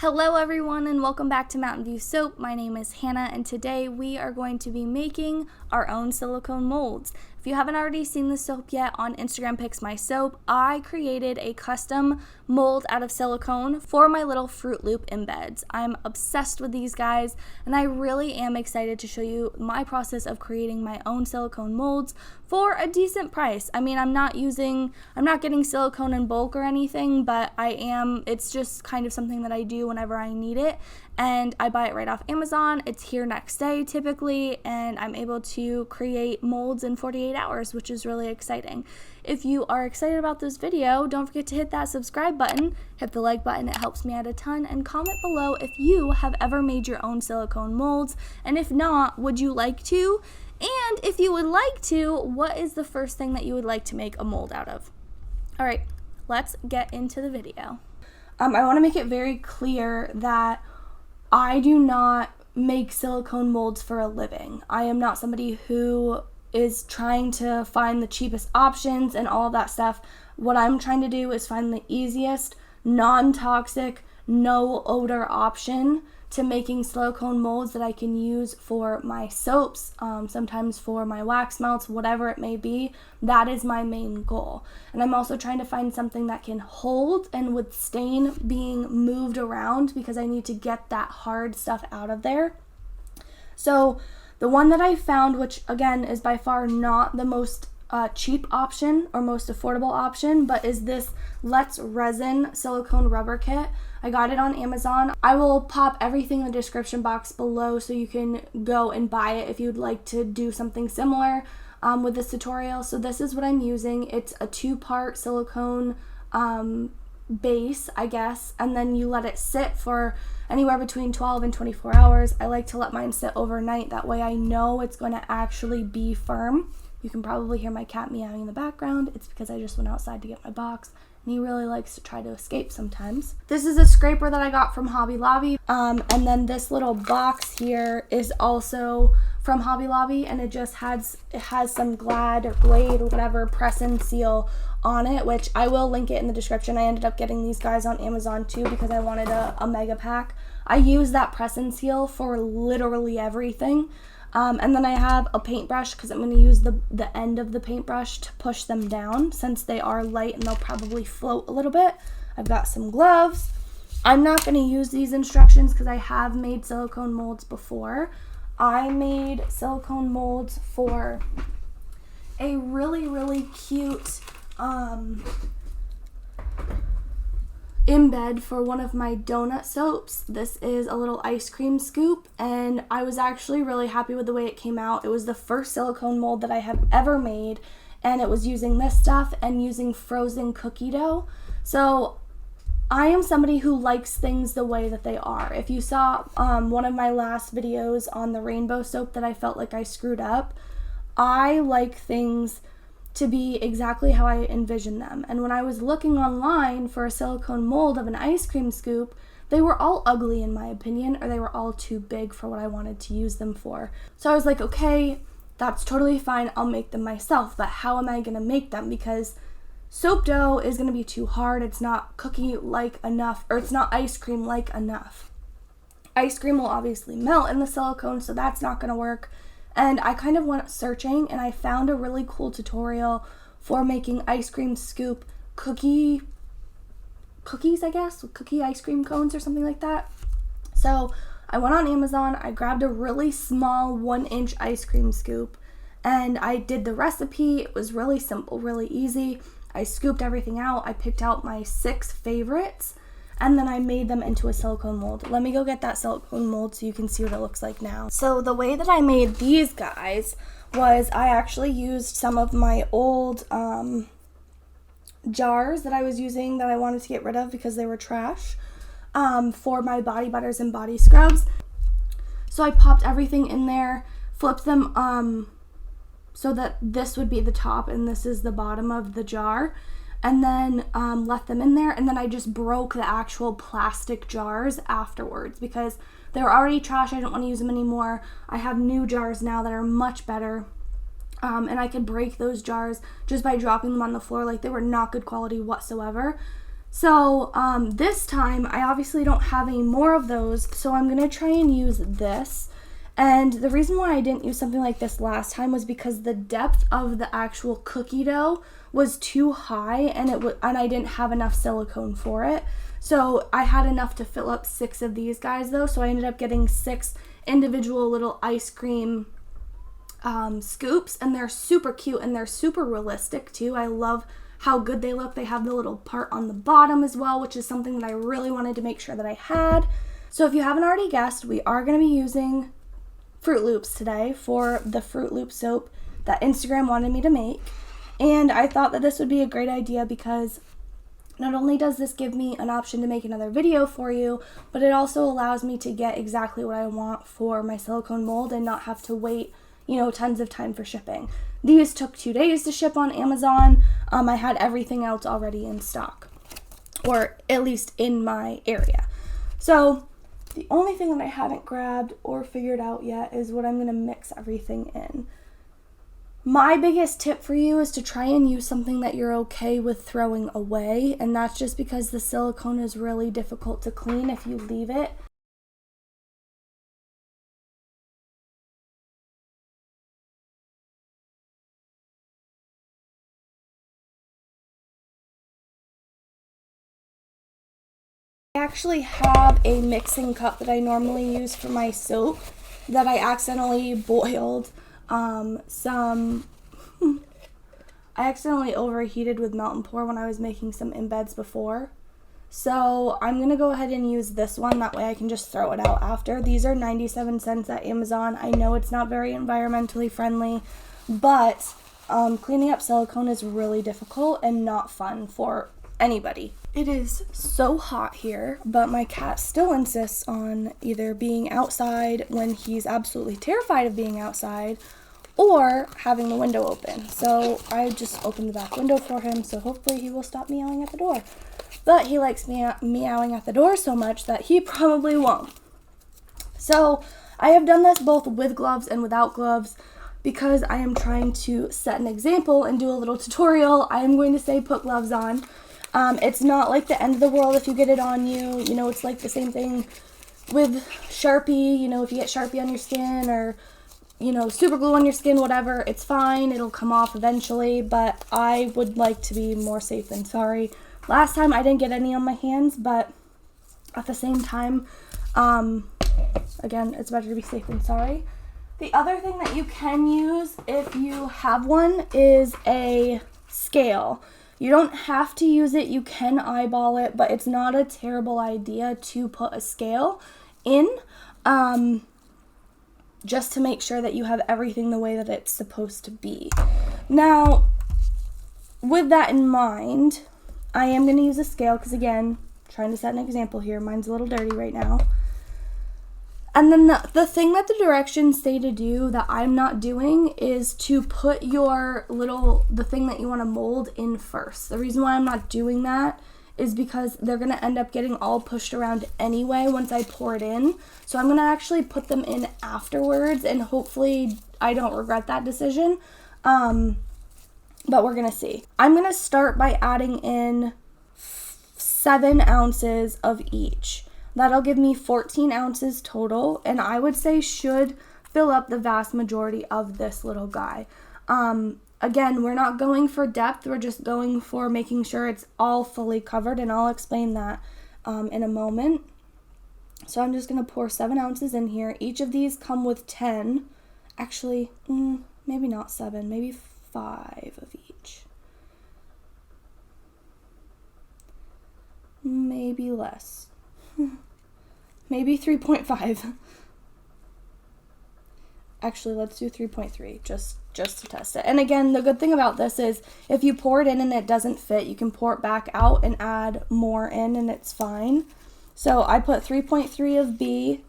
Hello everyone and welcome back to Mountain View Soap. My name is Hannah and today we are going to be making our own silicone molds. If you haven't already seen the soap yet, on Instagram Pics My Soap, I created a custom mold out of silicone for my little Fruit Loop embeds. I'm obsessed with these guys and I really am excited to show you my process of creating my own silicone molds for a decent price. I mean, I'm not getting silicone in bulk or anything, but it's just kind of something that I do whenever I need it, and I buy it right off Amazon. It's here next day typically, and I'm able to create molds in 48 hours, which is really exciting. If you are excited about this video, don't forget to hit that subscribe button, hit the like button, it helps me out a ton, and comment below if you have ever made your own silicone molds, and if not, would you like to? And if you would like to, what is the first thing that you would like to make a mold out of? All right, let's get into the video. I want to make it very clear that I do not make silicone molds for a living. I am not somebody who is trying to find the cheapest options and all of that stuff. What I'm trying to do is find the easiest, non-toxic, no odor option to making silicone molds that I can use for my soaps, sometimes for my wax melts, whatever it may be. That is my main goal. And I'm also trying to find something that can hold and withstand being moved around, because I need to get that hard stuff out of there. So the one that I found, which again is by far not the most cheap option or most affordable option, but is this Let's Resin silicone rubber kit. I got it on Amazon. I will pop everything in the description box below so you can go and buy it if you'd like to do something similar with this tutorial. So this is what I'm using. It's a 2-part silicone base, I guess, and then you let it sit for anywhere between 12 and 24 hours. I like to let mine sit overnight. That way I know it's going to actually be firm. You can probably hear my cat meowing in the background. It's because I just went outside to get my box, and he really likes to try to escape sometimes. This is a scraper that I got from Hobby Lobby, and then this little box here is also from Hobby Lobby, and it has some Glad or Glade or whatever press and seal on it, which I will link it in the description. I ended up getting these guys on Amazon too because I wanted a mega pack. I use that press and seal for literally everything. And then I have a paintbrush because I'm going to use the end of the paintbrush to push them down since they are light and they'll probably float a little bit. I've got some gloves. I'm not going to use these instructions because I have made silicone molds before. I made silicone molds for a really, really cute embed for one of my donut soaps. This is a little ice cream scoop, and I was actually really happy with the way it came out. It was the first silicone mold that I have ever made, and it was using this stuff and using frozen cookie dough. So I am somebody who likes things the way that they are. If you saw one of my last videos on the rainbow soap that I felt like I screwed up, I like things to be exactly how I envision them. And when I was looking online for a silicone mold of an ice cream scoop, they were all ugly in my opinion, or they were all too big for what I wanted to use them for. So I was like, okay, that's totally fine, I'll make them myself, but how am I gonna make them? Because soap dough is gonna be too hard, it's not cookie-like enough, or it's not ice cream-like enough. Ice cream will obviously melt in the silicone, so that's not gonna work. And I kind of went searching and I found a really cool tutorial for making ice cream scoop cookies, I guess, cookie ice cream cones or something like that. So I went on Amazon, I grabbed a really small 1-inch ice cream scoop, and I did the recipe. It was really simple, really easy. I scooped everything out, I picked out my 6 favorites, and then I made them into a silicone mold. Let me go get that silicone mold so you can see what it looks like now. So the way that I made these guys was I actually used some of my old jars that I was using that I wanted to get rid of because they were trash for my body butters and body scrubs. So I popped everything in there, flipped them so that this would be the top and this is the bottom of the jar, and then left them in there, and then I just broke the actual plastic jars afterwards because they were already trash. I didn't want to use them anymore. I have new jars now that are much better, and I could break those jars just by dropping them on the floor. Like, they were not good quality whatsoever. So this time I obviously don't have any more of those, so I'm gonna try and use this. And the reason why I didn't use something like this last time was because the depth of the actual cookie dough was too high, and I didn't have enough silicone for it. So I had enough to fill up 6 of these guys though, so I ended up getting 6 individual little ice cream scoops, and they're super cute and they're super realistic too. I love how good they look. They have the little part on the bottom as well, which is something that I really wanted to make sure that I had. So if you haven't already guessed, we are going to be using Fruit Loops today for the Fruit Loop soap that Instagram wanted me to make. And I thought that this would be a great idea because not only does this give me an option to make another video for you, but it also allows me to get exactly what I want for my silicone mold and not have to wait, tons of time for shipping. These took 2 days to ship on Amazon. I had everything else already in stock, or at least in my area. So the only thing that I haven't grabbed or figured out yet is what I'm going to mix everything in. My biggest tip for you is to try and use something that you're okay with throwing away, and that's just because the silicone is really difficult to clean if you leave it. I actually have a mixing cup that I normally use for my soap that I accidentally boiled I accidentally overheated with melt and pour when I was making some embeds before. So I'm going to go ahead and use this one. That way I can just throw it out after. These are 97 cents at Amazon. I know it's not very environmentally friendly, but cleaning up silicone is really difficult and not fun for anybody. It is so hot here, but my cat still insists on either being outside when he's absolutely terrified of being outside or having the window open. So I just opened the back window for him, so hopefully he will stop meowing at the door. But he likes meowing at the door so much that he probably won't. So I have done this both with gloves and without gloves because I am trying to set an example and do a little tutorial. I am going to say put gloves on. It's not like the end of the world if you get it on you. It's like the same thing with Sharpie. If you get Sharpie on your skin or super glue on your skin, whatever, it's fine. It'll come off eventually, but I would like to be more safe than sorry. Last time I didn't get any on my hands, but at the same time, again, it's better to be safe than sorry. The other thing that you can use if you have one is a scale. You don't have to use it, you can eyeball it, but it's not a terrible idea to put a scale in, just to make sure that you have everything the way that it's supposed to be. Now, with that in mind, I am going to use a scale because, again, trying to set an example here. Mine's a little dirty right now. And then the thing that the directions say to do that I'm not doing is to put the thing that you want to mold in first. The reason why I'm not doing that is because they're going to end up getting all pushed around anyway once I pour it in. So I'm going to actually put them in afterwards, and hopefully I don't regret that decision. But we're going to see. I'm going to start by adding in 7 ounces of each. That'll give me 14 ounces total, and I would say should fill up the vast majority of this little guy. Again, we're not going for depth, we're just going for making sure it's all fully covered, and I'll explain that in a moment. So I'm just going to pour 7 ounces in here. Each of these come with 10. Actually, maybe not 7, maybe 5 of each. Maybe less. Maybe 3.5. Actually, let's do 3.3 just to test it. And again, the good thing about this is if you pour it in and it doesn't fit, you can pour it back out and add more in and it's fine. So I put 3.3 of B,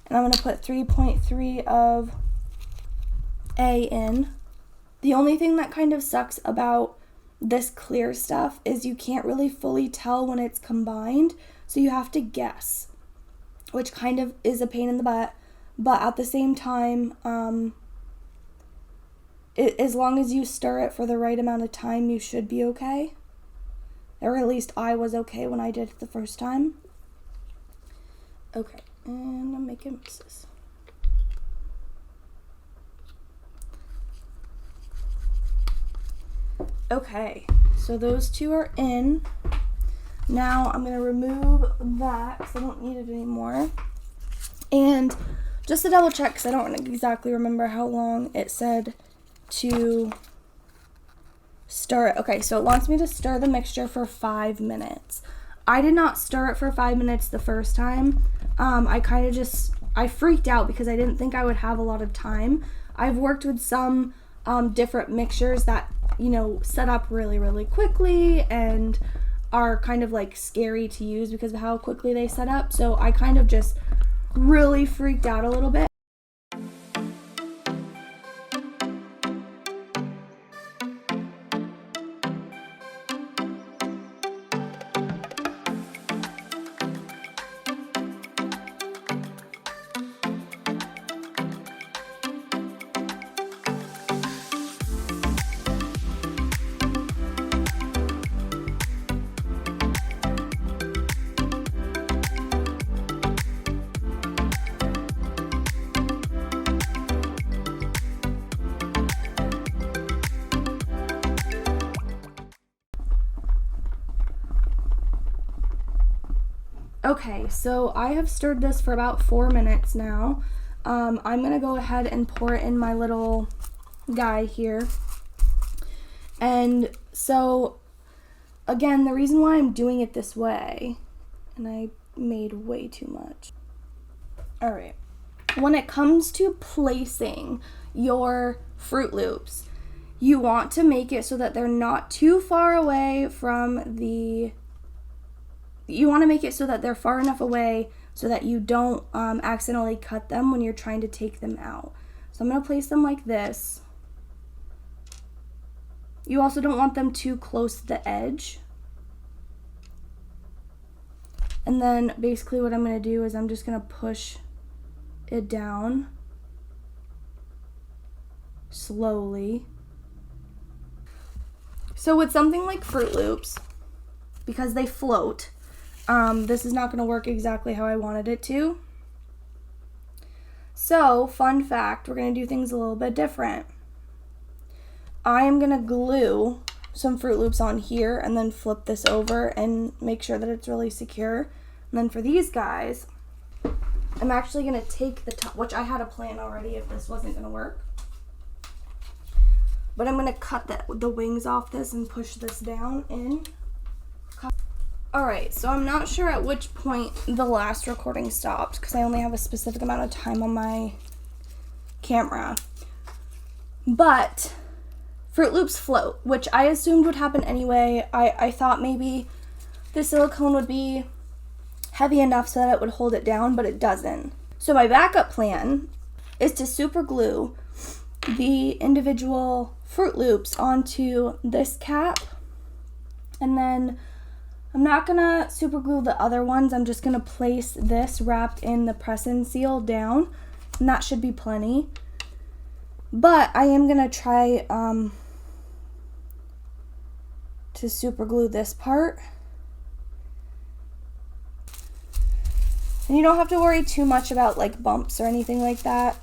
and I'm going to put 3.3 of A in. The only thing that kind of sucks about this clear stuff is you can't really fully tell when it's combined, so you have to guess, which kind of is a pain in the butt, but at the same time, as long as you stir it for the right amount of time, you should be okay. or at least I was okay when I did it the first time. Okay, and I'm making misses. Okay, so those two are in. Now I'm going to remove that because I don't need it anymore. And just to double check, because I don't exactly remember how long it said to stir it. Okay, so it wants me to stir the mixture for 5 minutes. I did not stir it for 5 minutes the first time. I freaked out because I didn't think I would have a lot of time. I've worked with some different mixtures that, you know, set up really, really quickly and are kind of like scary to use because of how quickly they set up. So I kind of just really freaked out a little bit. Okay, so I have stirred this for about 4 minutes now. I'm going to go ahead and pour it in my little guy here. And so, again, the reason why I'm doing it this way, and I made way too much. All right. When it comes to placing your Fruit Loops, you want to make it so that they're not too far away from the... You want to make it so that they're far enough away so that you don't accidentally cut them when you're trying to take them out. So I'm going to place them like this. You also don't want them too close to the edge. And then basically what I'm going to do is I'm just going to push it down slowly. So with something like Fruit Loops, because they float, this is not going to work exactly how I wanted it to. So, fun fact, we're going to do things a little bit different. I am going to glue some Fruit Loops on here and then flip this over and make sure that it's really secure. And then for these guys, I'm actually going to take the top, which I had a plan already if this wasn't going to work. But I'm going to cut the wings off this and push this down in. Alright, so I'm not sure at which point the last recording stopped because I only have a specific amount of time on my camera. But Fruit Loops float, which I assumed would happen anyway. I thought maybe the silicone would be heavy enough so that it would hold it down, but it doesn't. So my backup plan is to super glue the individual Fruit Loops onto this cap, and then I'm not gonna super glue the other ones. I'm just gonna place this wrapped in the press and seal down, and that should be plenty. But I am gonna try to super glue this part. And you don't have to worry too much about like bumps or anything like that,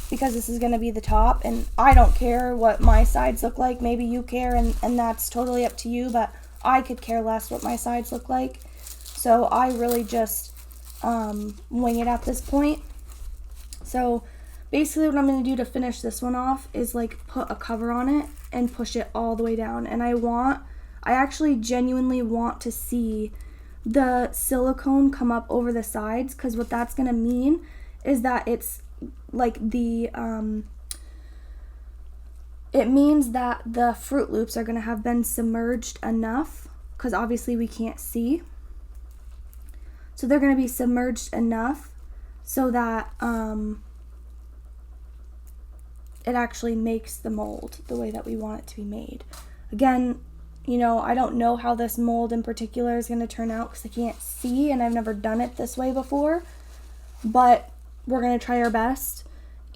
because this is gonna be the top, and I don't care what my sides look like. Maybe you care, and that's totally up to you, but I could care less what my sides look like. So I really just wing it at this point. So basically what I'm going to do to finish this one off is like put a cover on it and push it all the way down. And I actually genuinely want to see the silicone come up over the sides, because what that's going to mean is that it's like it means that the Fruit Loops are going to have been submerged enough, because obviously we can't see. So they're going to be submerged enough so that it actually makes the mold the way that we want it to be made. Again, you know, I don't know how this mold in particular is going to turn out because I can't see and I've never done it this way before. But we're going to try our best,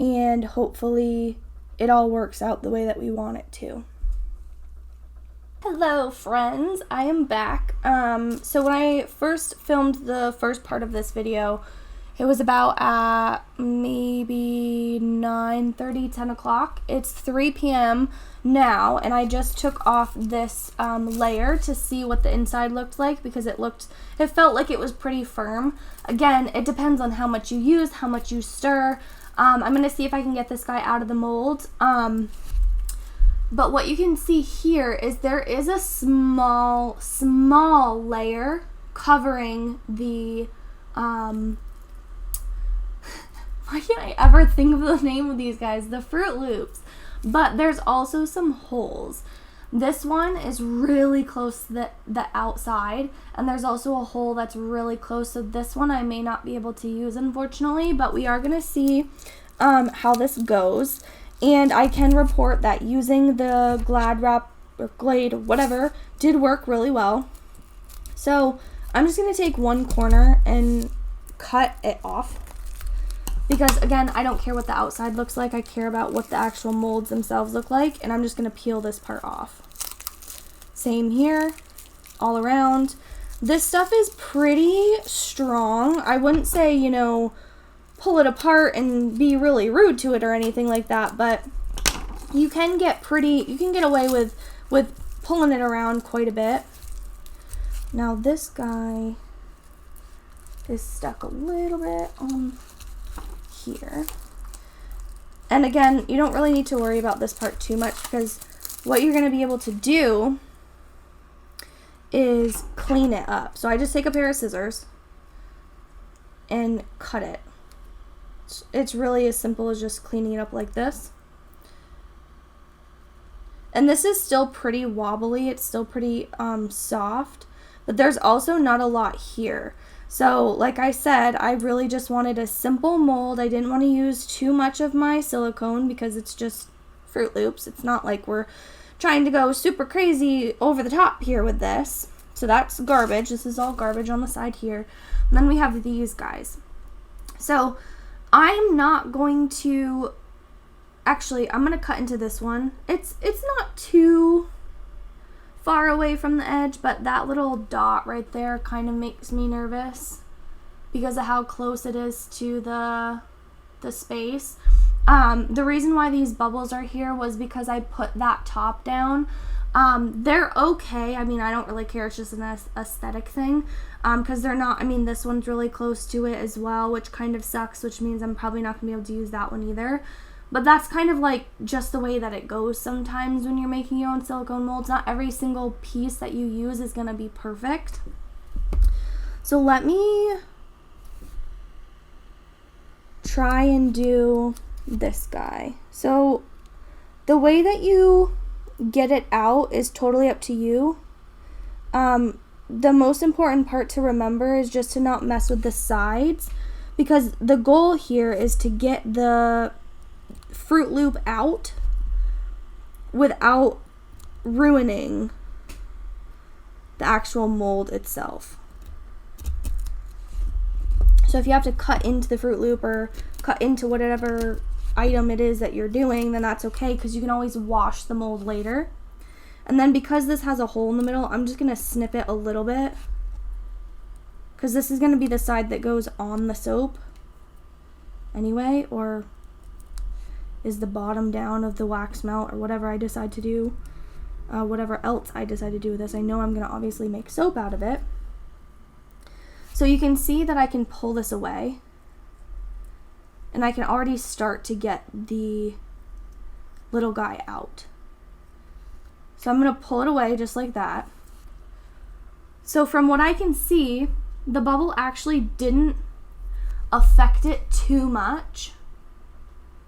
and hopefully it all works out the way that we want it to. Hello friends, I am back. So when I first filmed the first part of this video, it was about at maybe 9:30, 10 o'clock. It's 3 p.m. now, and I just took off this layer to see what the inside looked like because it felt like it was pretty firm. Again, it depends on how much you use, how much you stir. I'm gonna see if I can get this guy out of the mold. But what you can see here is there is a small layer covering the, why can't I ever think of the name of these guys? The Fruit Loops. But there's also some holes. This one is really close to the outside, and there's also a hole that's really close. So this one I may not be able to use, unfortunately, but we are going to see how this goes. And I can report that using the Glad Wrap or Glade, whatever, did work really well. So I'm just going to take one corner and cut it off. Because, again, I don't care what the outside looks like. I care about what the actual molds themselves look like. And I'm just going to peel this part off. Same here, all around. This stuff is pretty strong. I wouldn't say, you know, pull it apart and be really rude to it or anything like that, but you can get away with pulling it around quite a bit. Now this guy is stuck a little bit on here. And again, you don't really need to worry about this part too much because what you're going to be able to do is clean it up. So I just take a pair of scissors and cut it. It's really as simple as just cleaning it up like this. And this is still pretty wobbly. It's still pretty soft, but there's also not a lot here. So like I said, I really just wanted a simple mold. I didn't want to use too much of my silicone because it's just Fruit Loops. It's not like we're trying to go super crazy over the top here with this. So that's garbage. This is all garbage on the side here. And then we have these guys. So I'm not going to, actually, I'm going to cut into this one. It's not too far away from the edge, but that little dot right there kind of makes me nervous because of how close it is to the space. The reason why these bubbles are here was because I put that top down. They're okay. I mean, I don't really care. It's just an aesthetic thing. Because they're not, I mean, this one's really close to it as well, which kind of sucks, which means I'm probably not going to be able to use that one either. But that's kind of like just the way that it goes sometimes when you're making your own silicone molds. Not every single piece that you use is going to be perfect. So let me try and do this guy. So the way that you get it out is totally up to you. The most important part to remember is just to not mess with the sides, because the goal here is to get the Fruit Loop out without ruining the actual mold itself. So if you have to cut into the Fruit Loop or cut into whatever item it is that you're doing, then that's okay because you can always wash the mold later. And then because this has a hole in the middle, I'm just going to snip it a little bit because this is going to be the side that goes on the soap anyway, or is the bottom down of the wax melt or whatever I decide to do, whatever else I decide to do with this. I know I'm going to obviously make soap out of it. So you can see that I can pull this away and I can already start to get the little guy out. So I'm going to pull it away just like that. So from what I can see, the bubble actually didn't affect it too much,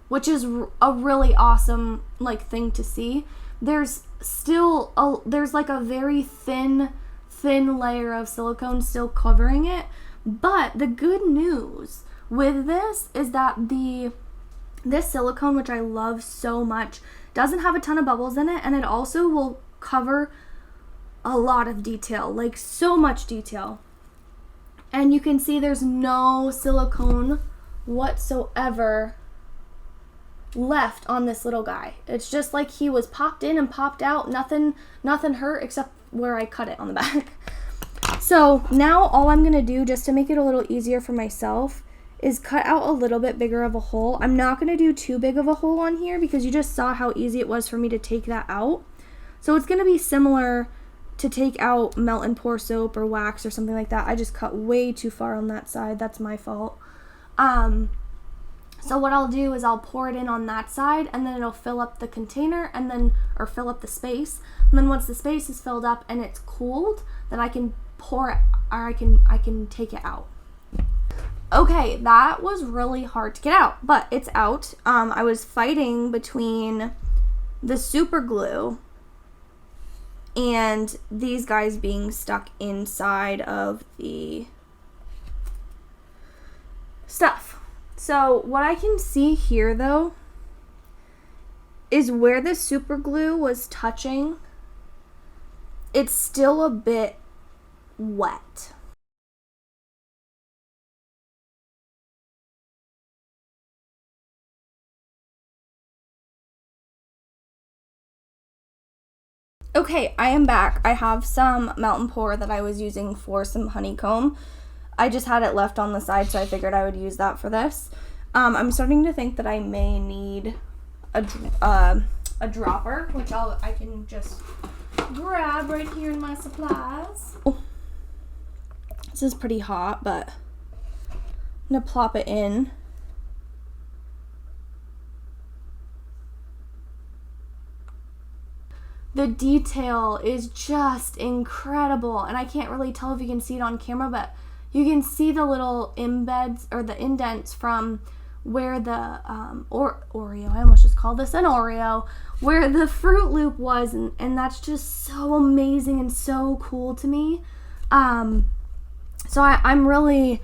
which is a really awesome thing to see. There's still there's like a very thin layer of silicone still covering it, but the good news with this is that this silicone, which I love so much, doesn't have a ton of bubbles in it, and it also will cover a lot of detail, like so much detail. And you can see there's no silicone whatsoever left on this little guy. It's just like he was popped in and popped out. Nothing hurt except where I cut it on the back. So now all I'm going to do, just to make it a little easier for myself, is cut out a little bit bigger of a hole. I'm not going to do too big of a hole on here because you just saw how easy it was for me to take that out. So it's going to be similar to take out melt and pour soap or wax or something like that. I just cut way too far on that side. That's my fault. So what I'll do is I'll pour it in on that side, and then it'll fill up the container, and then, or fill up the space. And then once the space is filled up and it's cooled, then I can pour it, or I can take it out. Okay, that was really hard to get out, but it's out. I was fighting between the super glue and these guys being stuck inside of the stuff. So what I can see here though is where the super glue was touching, it's still a bit wet. Okay, I am back. I have some melt and pour that I was using for some honeycomb. I just had it left on the side, so I figured I would use that for this. I'm starting to think that I may need a dropper, which I can just grab right here in my supplies. Oh, this is pretty hot, but I'm gonna plop it in. The detail is just incredible, and I can't really tell if you can see it on camera, but you can see the little embeds or the indents from where the Oreo, I almost just called this an Oreo, where the Fruit Loop was, and that's just so amazing and so cool to me. So I'm really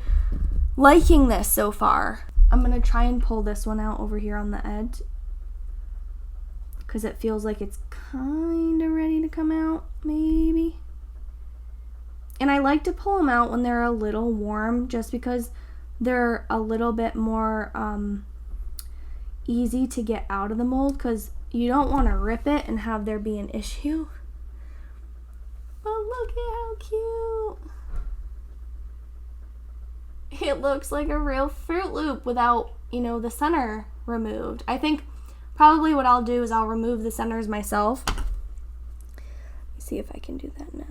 liking this so far. I'm gonna try and pull this one out over here on the edge, because it feels like it's kind of ready to come out, maybe. And I like to pull them out when they're a little warm, just because they're a little bit more easy to get out of the mold, because you don't want to rip it and have there be an issue. But look at how cute. It looks like a real Fruit Loop without, the center removed. I think probably what I'll do is I'll remove the centers myself. Let me see if I can do that now.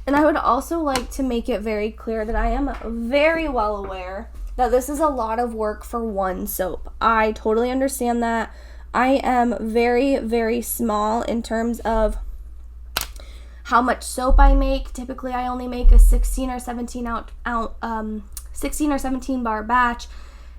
And I would also like to make it very clear that I am very well aware that this is a lot of work for one soap. I totally understand that. I am very, very small in terms of how much soap I make. Typically, I only make a 16 or 17 bar batch.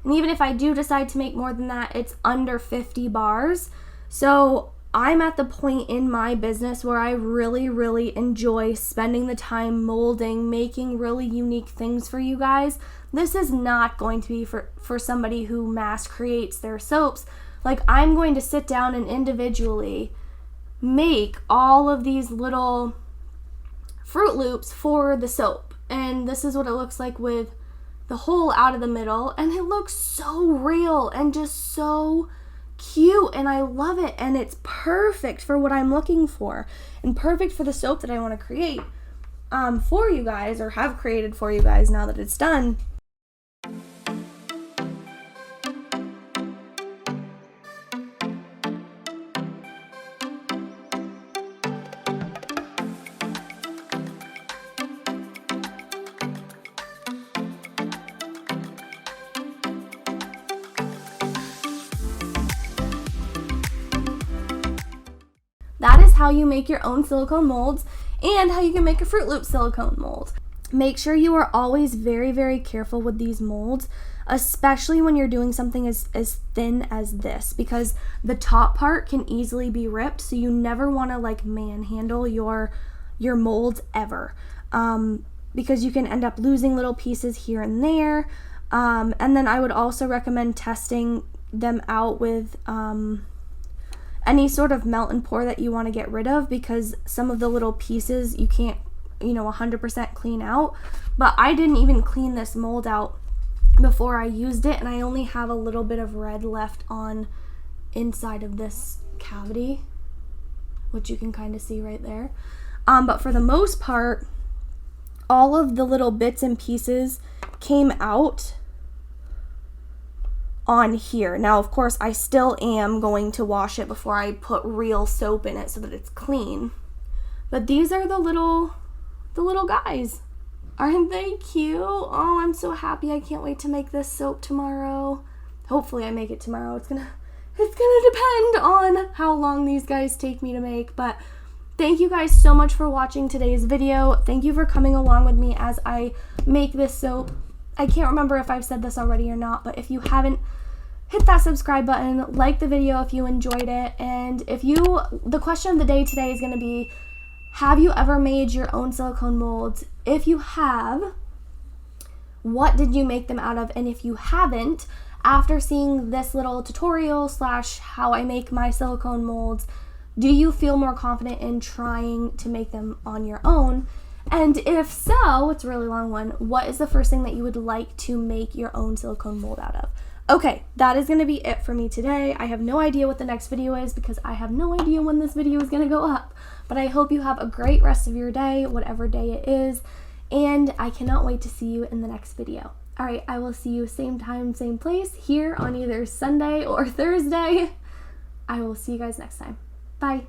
And even if I do decide to make more than that, it's under 50 bars. So I'm at the point in my business where I really, really enjoy spending the time molding, making really unique things for you guys. This is not going to be for somebody who mass creates their soaps. Like, I'm going to sit down and individually make all of these little Fruit Loops for the soap. And this is what it looks like with the hole out of the middle. And it looks so real and just so cute, and I love it, and it's perfect for what I'm looking for and perfect for the soap that I want to create for you guys, or have created for you guys now that it's done. That is how you make your own silicone molds, and how you can make a Fruit Loop silicone mold. Make sure you are always very, very careful with these molds, especially when you're doing something as thin as this, because the top part can easily be ripped, so you never want to manhandle your molds ever, because you can end up losing little pieces here and there. And then I would also recommend testing them out with any sort of melt and pour that you want to get rid of, because some of the little pieces you can't, 100% clean out. But I didn't even clean this mold out before I used it, and I only have a little bit of red left on inside of this cavity, which you can kind of see right there. But for the most part, all of the little bits and pieces came out on here. Now, of course, I still am going to wash it before I put real soap in it so that it's clean. But these are the little guys. Aren't they cute? Oh, I'm so happy. I can't wait to make this soap tomorrow. Hopefully I make it tomorrow. It's gonna depend on how long these guys take me to make. But thank you guys so much for watching today's video. Thank you for coming along with me as I make this soap. I can't remember if I've said this already or not, but if you haven't, hit that subscribe button, like the video if you enjoyed it, and the question of the day today is going to be, have you ever made your own silicone molds? If you have, what did you make them out of? And if you haven't, after seeing this little tutorial / how I make my silicone molds, do you feel more confident in trying to make them on your own? And if so, it's a really long one, what is the first thing that you would like to make your own silicone mold out of? Okay, that is going to be it for me today. I have no idea what the next video is because I have no idea when this video is going to go up. But I hope you have a great rest of your day, whatever day it is. And I cannot wait to see you in the next video. All right, I will see you same time, same place here on either Sunday or Thursday. I will see you guys next time. Bye.